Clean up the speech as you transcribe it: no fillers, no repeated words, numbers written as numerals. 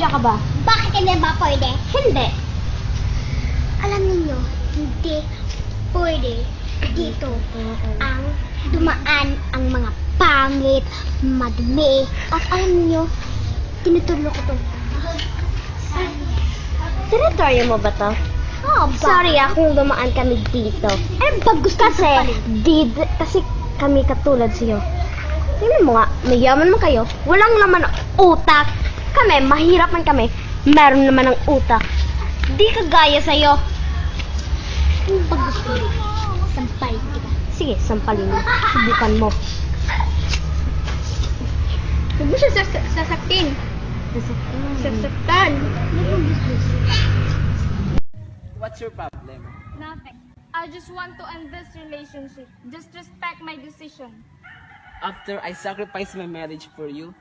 ka ba? Bakit hindi ba pwede? Hindi. Alam niyo, hindi pwede dito ang dumaan ang mga pangit, madumi. At alam niyo, tinutulo ko to. Teritoryo mo ba to? Oh, Sorry kung dumaan kami dito. Pag gusto Kasi kami katulad sa'yo. Tingnan mo nga, mayaman man kayo, walang naman ang utak. Kami, mahirap man kami, meron naman ng utak. Di kagaya sa'yo. Pag gusto mo, sampal kita. Sige, sampalin mo. Subukan mo. Huwag mo siya sasaktin. Sasaktan. What's your problem? Nothing. I just want to end this relationship. Just respect my decision. After I sacrificed my marriage for you,